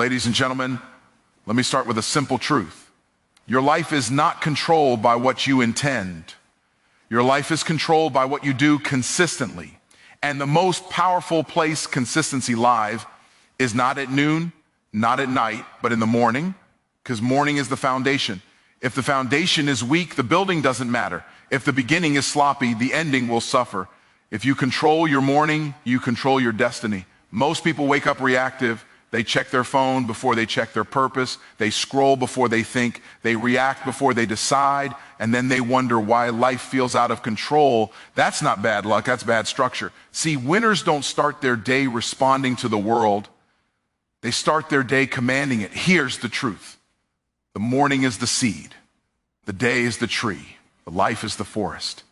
Ladies and gentlemen, let me start with a simple truth. Your life is not controlled by what you intend. Your life is controlled by what you do consistently. And the most powerful place consistency lies is not at noon, not at night, but in the morning, because morning is the foundation. If the foundation is weak, the building doesn't matter. If the beginning is sloppy, the ending will suffer. If you control your morning, you control your destiny. Most people wake up reactive. They check their phone before they check their purpose. They scroll before they think. They react before they decide. And then they wonder why life feels out of control. That's not bad luck, that's bad structure. See, winners don't start their day responding to the world. They start their day commanding it. Here's the truth. The morning is the seed. The day is the tree. The life is the forest.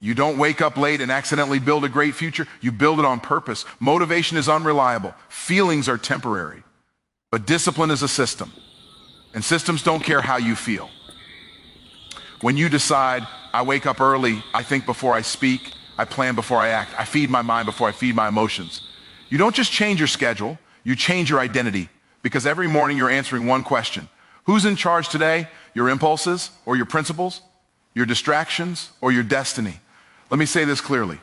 You don't wake up late and accidentally build a great future. You build it on purpose. Motivation is unreliable. Feelings are temporary. But discipline is a system. And systems don't care how you feel. When you decide, I wake up early, I think before I speak, I plan before I act, I feed my mind before I feed my emotions. You don't just change your schedule, you change your identity. Because every morning you're answering one question. Who's in charge today? Your impulses or your principles? Your distractions or your destiny? Let me say this clearly.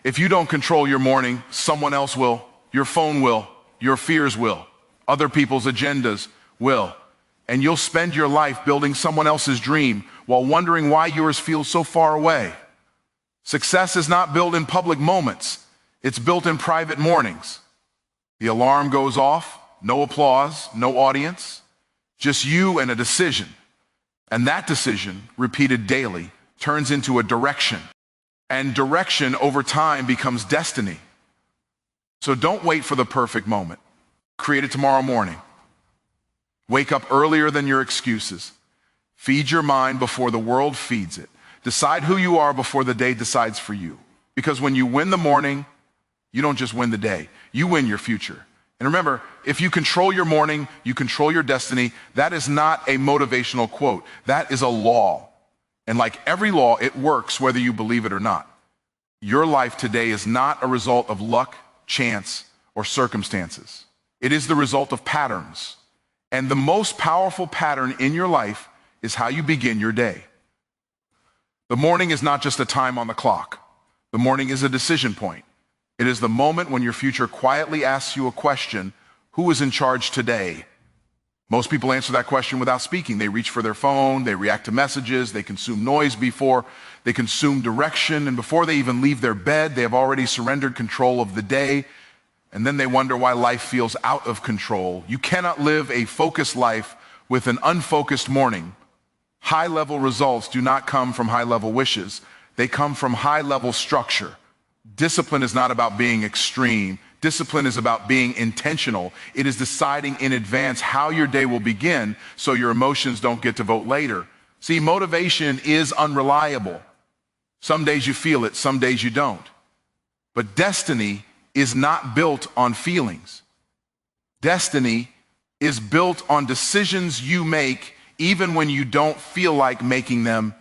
If you don't control your morning, someone else will. Your phone will. Your fears will. Other people's agendas will. And you'll spend your life building someone else's dream while wondering why yours feels so far away. Success is not built in public moments. It's built in private mornings. The alarm goes off, no applause, no audience, just you and a decision. And that decision, repeated daily, turns into a direction. And direction over time becomes destiny. So don't wait for the perfect moment. Create it tomorrow morning. Wake up earlier than your excuses. Feed your mind before the world feeds it. Decide who you are before the day decides for you. Because when you win the morning, you don't just win the day, you win your future. And remember, if you control your morning, you control your destiny. That is not a motivational quote. That is a law. And like every law, it works whether you believe it or not. Your life today is not a result of luck, chance, or circumstances. It is the result of patterns. And the most powerful pattern in your life is how you begin your day. The morning is not just a time on the clock. The morning is a decision point. It is the moment when your future quietly asks you a question: who is in charge today? Most people answer that question without speaking. They reach for their phone, they react to messages, they consume noise before they consume direction, and before they even leave their bed, they have already surrendered control of the day, and then they wonder why life feels out of control. You cannot live a focused life with an unfocused morning. High-level results do not come from high-level wishes. They come from high-level structure. Discipline is not about being extreme. Discipline is about being intentional. It is deciding in advance how your day will begin so your emotions don't get to vote later. See, motivation is unreliable. Some days you feel it, some days you don't. But destiny is not built on feelings. Destiny is built on decisions you make even when you don't feel like making them.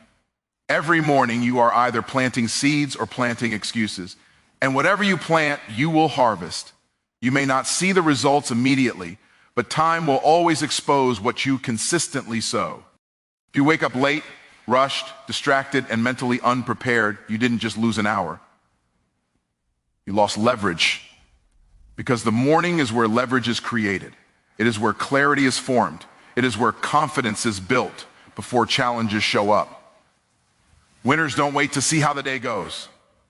Every morning you are either planting seeds or planting excuses. And whatever you plant, you will harvest. You may not see the results immediately, but time will always expose what you consistently sow. If you wake up late, rushed, distracted, and mentally unprepared, you didn't just lose an hour. You lost leverage. Because the morning is where leverage is created. It is where clarity is formed. It is where confidence is built before challenges show up. Winners don't wait to see how the day goes.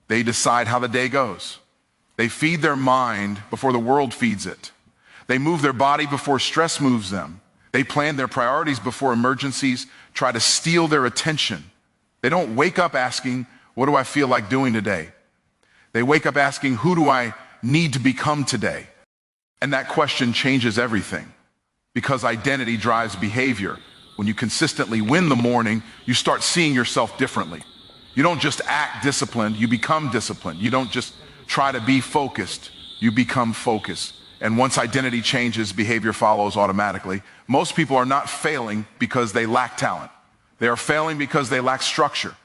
They decide how the day goes. They feed their mind before the world feeds it. They move their body before stress moves them. They plan their priorities before emergencies try to steal their attention. They don't wake up asking, what do I feel like doing today? They wake up asking, who do I need to become today? And that question changes everything, because identity drives behavior. When you consistently win the morning, you start seeing yourself differently. You don't just act disciplined, you become disciplined. You don't just try to be focused, you become focused. And once identity changes, behavior follows automatically. Most people are not failing because they lack talent. They are failing because they lack structure.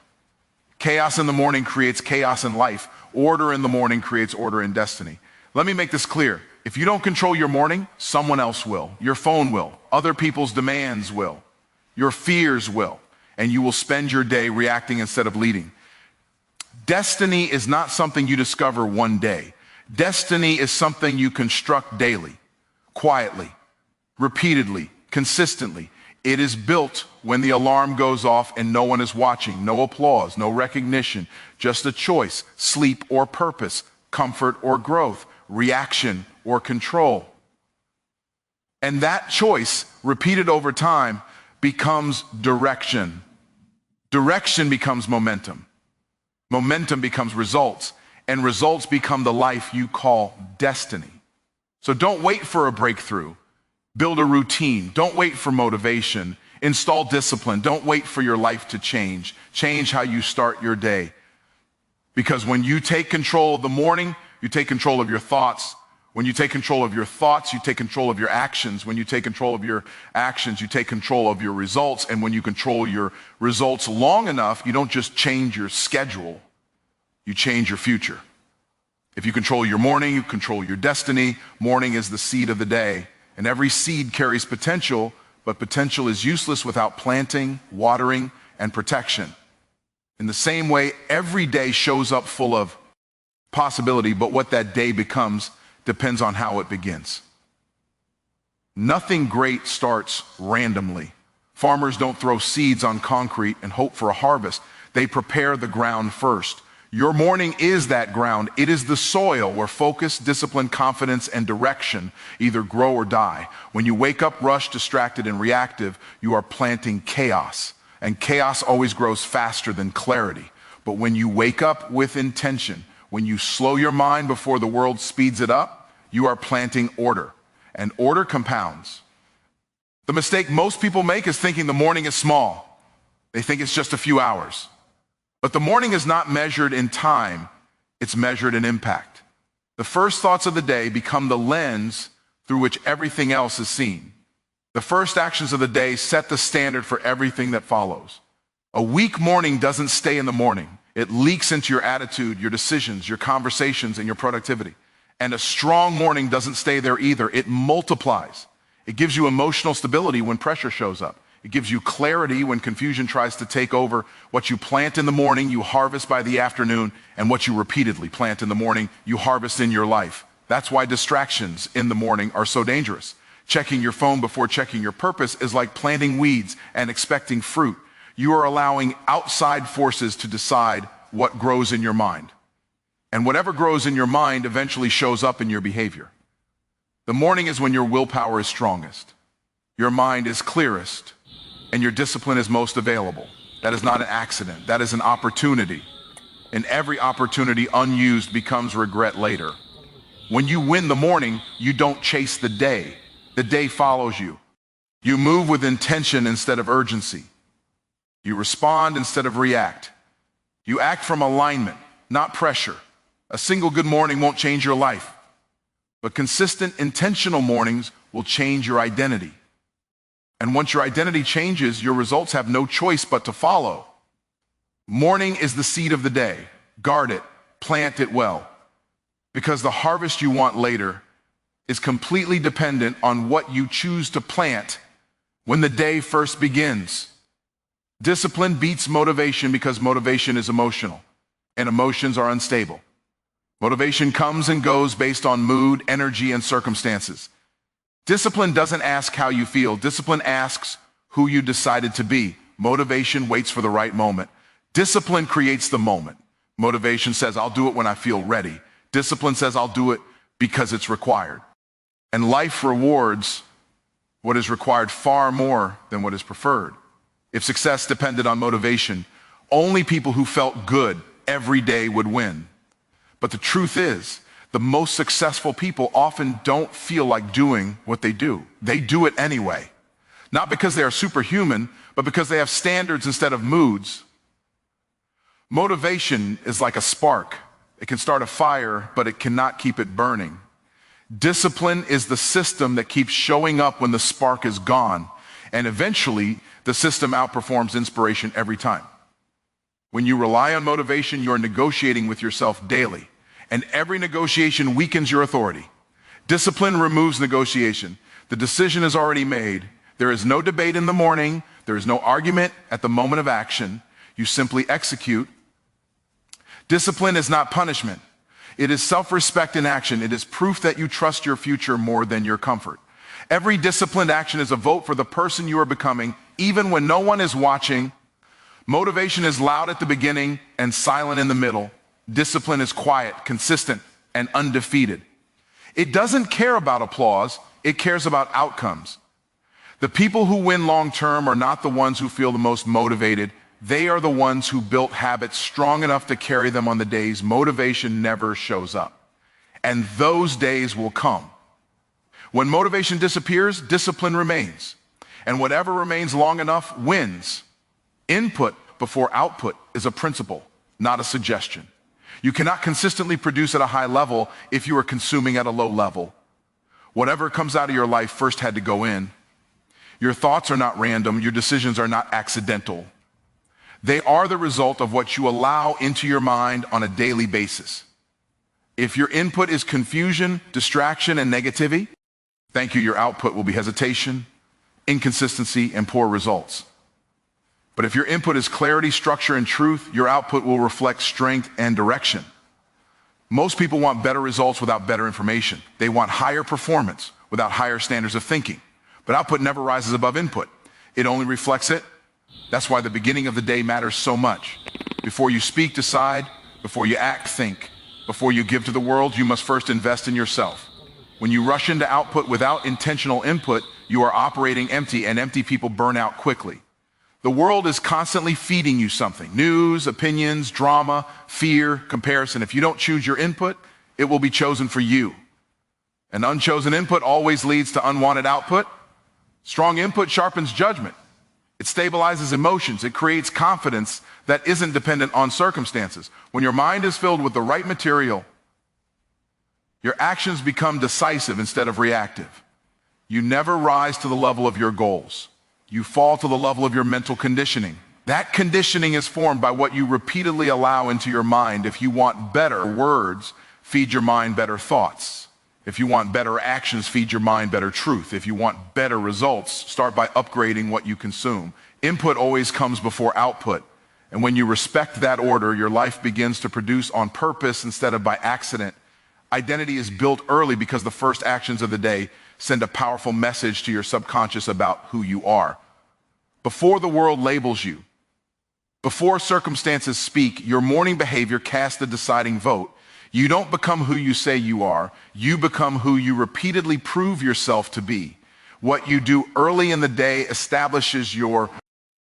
Chaos in the morning creates chaos in life. Order in the morning creates order in destiny. Let me make this clear. If you don't control your morning, someone else will. Your phone will. Other people's demands will. Your fears will. And you will spend your day reacting instead of leading. Destiny is not something you discover one day. Destiny is something you construct daily, quietly, repeatedly, consistently. It is built when the alarm goes off and no one is watching. No applause, no recognition, just a choice, sleep or purpose, comfort or growth, reaction or control. And that choice, repeated over time, becomes direction. Direction becomes momentum. Momentum becomes results, and results become the life you call destiny. So don't wait for a breakthrough. Build a routine. Don't wait for motivation. Install discipline. Don't wait for your life to change. Change how you start your day. Because when you take control of the morning, you take control of your thoughts. When you take control of your thoughts, you take control of your actions. When you take control of your actions, you take control of your results. And when you control your results long enough, you don't just change your schedule, you change your future. If you control your morning, you control your destiny. Morning is the seed of the day. And every seed carries potential, but potential is useless without planting, watering, and protection. In the same way, every day shows up full of possibility, but what that day becomes depends on how it begins. Nothing great starts randomly. Farmers don't throw seeds on concrete and hope for a harvest. They prepare the ground first. Your morning is that ground. It is the soil where focus, discipline, confidence, and direction either grow or die. When you wake up rushed, distracted, and reactive, you are planting chaos. And chaos always grows faster than clarity. But when you wake up with intention, when you slow your mind before the world speeds it up, you are planting order. And order compounds. The mistake most people make is thinking the morning is small. They think it's just a few hours. But the morning is not measured in time, it's measured in impact. The first thoughts of the day become the lens through which everything else is seen. The first actions of the day set the standard for everything that follows. A weak morning doesn't stay in the morning. It leaks into your attitude, your decisions, your conversations, and your productivity. And a strong morning doesn't stay there either. It multiplies. It gives you emotional stability when pressure shows up. It gives you clarity when confusion tries to take over. What you plant in the morning, you harvest by the afternoon, and what you repeatedly plant in the morning, you harvest in your life. That's why distractions in the morning are so dangerous. Checking your phone before checking your purpose is like planting weeds and expecting fruit. You are allowing outside forces to decide what grows in your mind. And whatever grows in your mind eventually shows up in your behavior. The morning is when your willpower is strongest, your mind is clearest, and your discipline is most available. That is not an accident. That is an opportunity. And every opportunity unused becomes regret later. When you win the morning, you don't chase the day. The day follows you. You move with intention instead of urgency. You respond instead of react. You act from alignment, not pressure. A single good morning won't change your life, but consistent, intentional mornings will change your identity. And once your identity changes, your results have no choice but to follow. Morning is the seed of the day. Guard it, plant it well, because the harvest you want later is completely dependent on what you choose to plant when the day first begins. Discipline beats motivation because motivation is emotional, and emotions are unstable. Motivation comes and goes based on mood, energy, and circumstances. Discipline doesn't ask how you feel. Discipline asks who you decided to be. Motivation waits for the right moment. Discipline creates the moment. Motivation says, I'll do it when I feel ready. Discipline says, I'll do it because it's required. And life rewards what is required far more than what is preferred. If success depended on motivation, only people who felt good every day would win. But the truth is, the most successful people often don't feel like doing what they do. They do it anyway. Not because they are superhuman, but because they have standards instead of moods. Motivation is like a spark. It can start a fire, but it cannot keep it burning. Discipline is the system that keeps showing up when the spark is gone. And eventually, the system outperforms inspiration every time. When you rely on motivation, you're negotiating with yourself daily. And every negotiation weakens your authority. Discipline removes negotiation. The decision is already made. There is no debate in the morning. There is no argument at the moment of action. You simply execute. Discipline is not punishment. It is self-respect in action. It is proof that you trust your future more than your comfort. Every disciplined action is a vote for the person you are becoming, even when no one is watching. Motivation is loud at the beginning and silent in the middle. Discipline is quiet, consistent, and undefeated. It doesn't care about applause. It cares about outcomes. The people who win long-term are not the ones who feel the most motivated. They are the ones who built habits strong enough to carry them on the days motivation never shows up. And those days will come. When motivation disappears, discipline remains. And whatever remains long enough wins. Input before output is a principle, not a suggestion. You cannot consistently produce at a high level if you are consuming at a low level. Whatever comes out of your life first had to go in. Your thoughts are not random. Your decisions are not accidental. They are the result of what you allow into your mind on a daily basis. If your input is confusion, distraction, and negativity, thank you, your output will be hesitation, inconsistency, and poor results. But if your input is clarity, structure, and truth, your output will reflect strength and direction. Most people want better results without better information. They want higher performance without higher standards of thinking. But output never rises above input. It only reflects it. That's why the beginning of the day matters so much. Before you speak, decide. Before you act, think. Before you give to the world, you must first invest in yourself. When you rush into output without intentional input, you are operating empty, and empty people burn out quickly. The world is constantly feeding you something: news, opinions, drama, fear, comparison. If you don't choose your input, it will be chosen for you. An unchosen input always leads to unwanted output. Strong input sharpens judgment. It stabilizes emotions. It creates confidence that isn't dependent on circumstances. When your mind is filled with the right material, your actions become decisive instead of reactive. You never rise to the level of your goals. You fall to the level of your mental conditioning. That conditioning is formed by what you repeatedly allow into your mind. If you want better words, feed your mind better thoughts. If you want better actions, feed your mind better truth. If you want better results, start by upgrading what you consume. Input always comes before output. And when you respect that order, your life begins to produce on purpose instead of by accident. Identity is built early because the first actions of the day send a powerful message to your subconscious about who you are. Before the world labels you, before circumstances speak, your morning behavior casts the deciding vote. You don't become who you say you are. You become who you repeatedly prove yourself to be. What you do early in the day establishes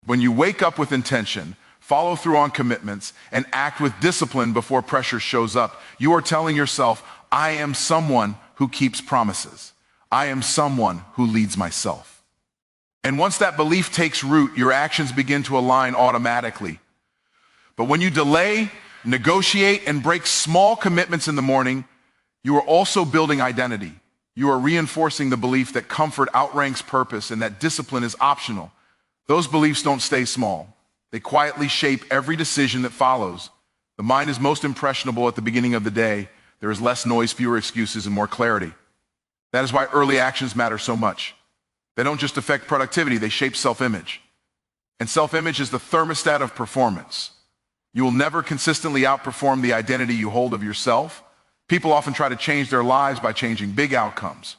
when you wake up with intention, follow through on commitments, and act with discipline before pressure shows up, you are telling yourself, I am someone who keeps promises. I am someone who leads myself. And once that belief takes root, your actions begin to align automatically. But when you delay, negotiate, and break small commitments in the morning, you are also building identity. You are reinforcing the belief that comfort outranks purpose and that discipline is optional. Those beliefs don't stay small. They quietly shape every decision that follows. The mind is most impressionable at the beginning of the day. There is less noise, fewer excuses, and more clarity. That is why early actions matter so much. They don't just affect productivity, they shape self-image. And self-image is the thermostat of performance. You will never consistently outperform the identity you hold of yourself. People often try to change their lives by changing big outcomes.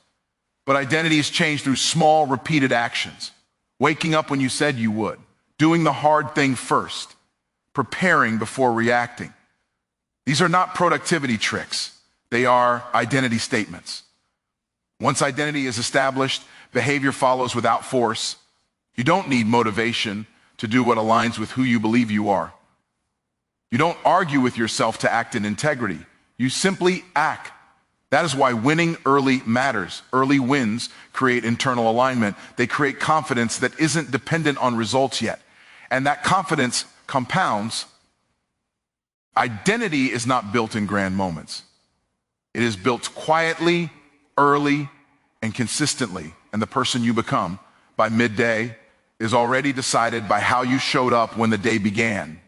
But identity is changed through small, repeated actions. Waking up when you said you would. Doing the hard thing first. Preparing before reacting. These are not productivity tricks. They are identity statements. Once identity is established, behavior follows without force. You don't need motivation to do what aligns with who you believe you are. You don't argue with yourself to act in integrity. You simply act. That is why winning early matters. Early wins create internal alignment. They create confidence that isn't dependent on results yet. And that confidence compounds. Identity is not built in grand moments. It is built quietly, early, and consistently. And the person you become by midday is already decided by how you showed up when the day began.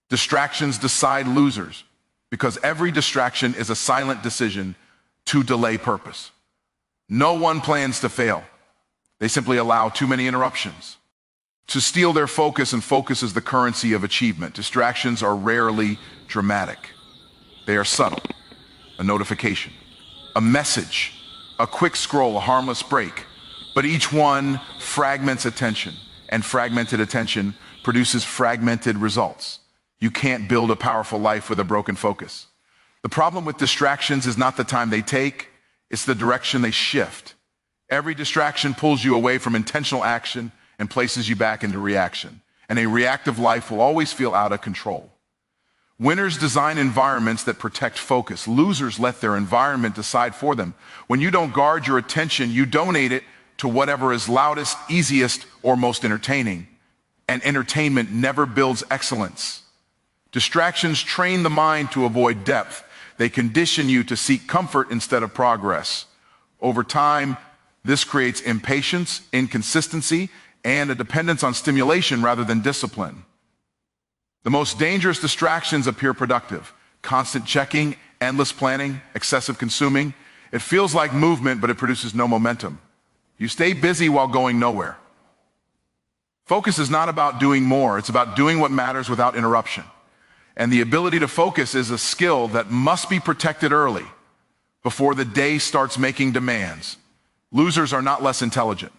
Distractions decide losers because every distraction is a silent decision to delay purpose. No one plans to fail. They simply allow too many interruptions to steal their focus, and focus is the currency of achievement. Distractions are rarely dramatic. They are subtle. A notification, a message, a quick scroll, a harmless break. But each one fragments attention, and fragmented attention produces fragmented results. You can't build a powerful life with a broken focus. The problem with distractions is not the time they take, it's the direction they shift. Every distraction pulls you away from intentional action and places you back into reaction. And a reactive life will always feel out of control. Winners design environments that protect focus. Losers let their environment decide for them. When you don't guard your attention, you donate it to whatever is loudest, easiest, or most entertaining. And entertainment never builds excellence. Distractions train the mind to avoid depth. They condition you to seek comfort instead of progress. Over time, this creates impatience, inconsistency, and a dependence on stimulation rather than discipline. The most dangerous distractions appear productive. Constant checking, endless planning, excessive consuming. It feels like movement, but it produces no momentum. You stay busy while going nowhere. Focus is not about doing more. It's about doing what matters without interruption. And the ability to focus is a skill that must be protected early, before the day starts making demands. Losers are not less intelligent.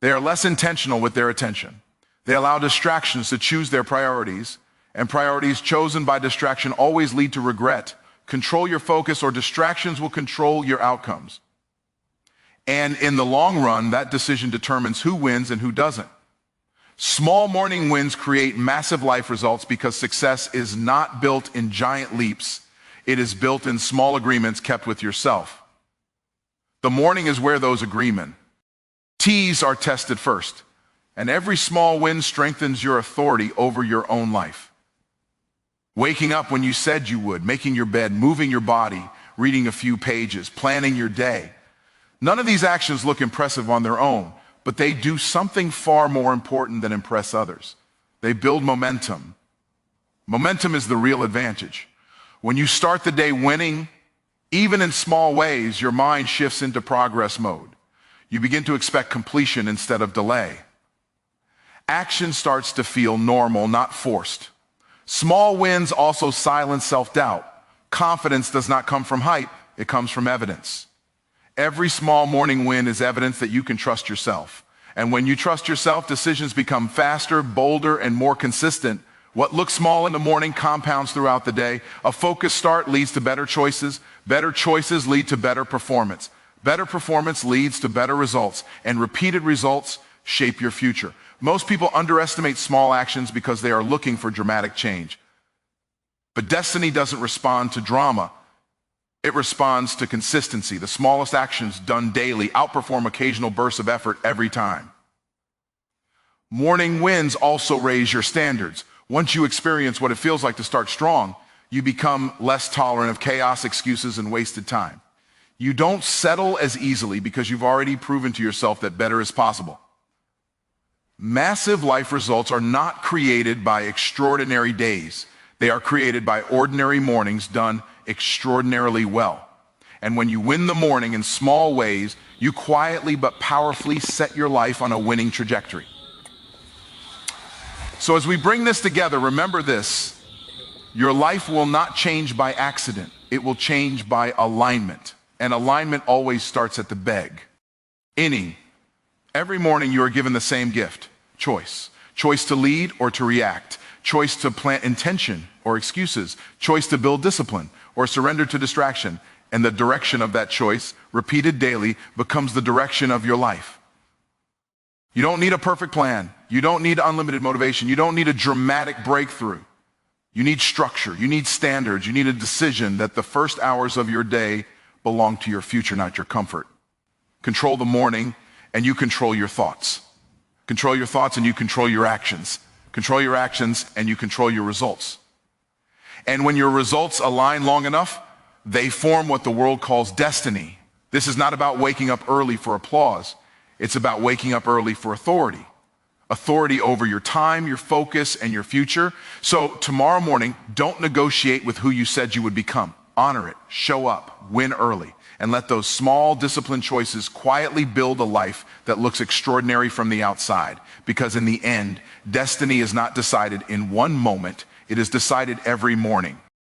They are less intentional with their attention. They allow distractions to choose their priorities, and priorities chosen by distraction always lead to regret. Control your focus, or distractions will control your outcomes. And in the long run, that decision determines who wins and who doesn't. Small morning wins create massive life results because success is not built in giant leaps. It is built in small agreements kept with yourself. The morning is where those agreements are tested first, and every small win strengthens your authority over your own life. Waking up when you said you would, making your bed, moving your body, reading a few pages, planning your day. None of these actions look impressive on their own, but they do something far more important than impress others. They build momentum. Momentum is the real advantage. When you start the day winning, even in small ways, your mind shifts into progress mode. You begin to expect completion instead of delay. Action starts to feel normal, not forced. Small wins also silence self-doubt. Confidence does not come from hype, it comes from evidence. Every small morning win is evidence that you can trust yourself. And when you trust yourself, decisions become faster, bolder, and more consistent. What looks small in the morning compounds throughout the day. A focused start leads to better choices. Better choices lead to better performance. Better performance leads to better results, and repeated results shape your future. Most people underestimate small actions because they are looking for dramatic change. But destiny doesn't respond to drama. It responds to consistency. The smallest actions done daily outperform occasional bursts of effort every time. Morning wins also raise your standards. Once you experience what it feels like to start strong, you become less tolerant of chaos, excuses, and wasted time. You don't settle as easily because you've already proven to yourself that better is possible. Massive life results are not created by extraordinary days. They are created by ordinary mornings done extraordinarily well. And when you win the morning in small ways, you quietly but powerfully set your life on a winning trajectory. So as we bring this together, remember this: your life will not change by accident. It will change by alignment. And alignment always starts at the beginning. Every morning you are given the same gift: choice. Choice to lead or to react. Choice to plant intention or excuses. Choice to build discipline or surrender to distraction. And the direction of that choice, repeated daily, becomes the direction of your life. You don't need a perfect plan. You don't need unlimited motivation. You don't need a dramatic breakthrough. You need structure. You need standards. You need a decision that the first hours of your day belong to your future, not your comfort. Control the morning and you control your thoughts. Control your thoughts and you control your actions. Control your actions and you control your results. And when your results align long enough, they form what the world calls destiny. This is not about waking up early for applause. It's about waking up early for authority. Authority over your time, your focus, and your future. So tomorrow morning, don't negotiate with who you said you would become. Honor it, show up, win early, and let those small disciplined choices quietly build a life that looks extraordinary from the outside. Because in the end, destiny is not decided in one moment, it is decided every morning.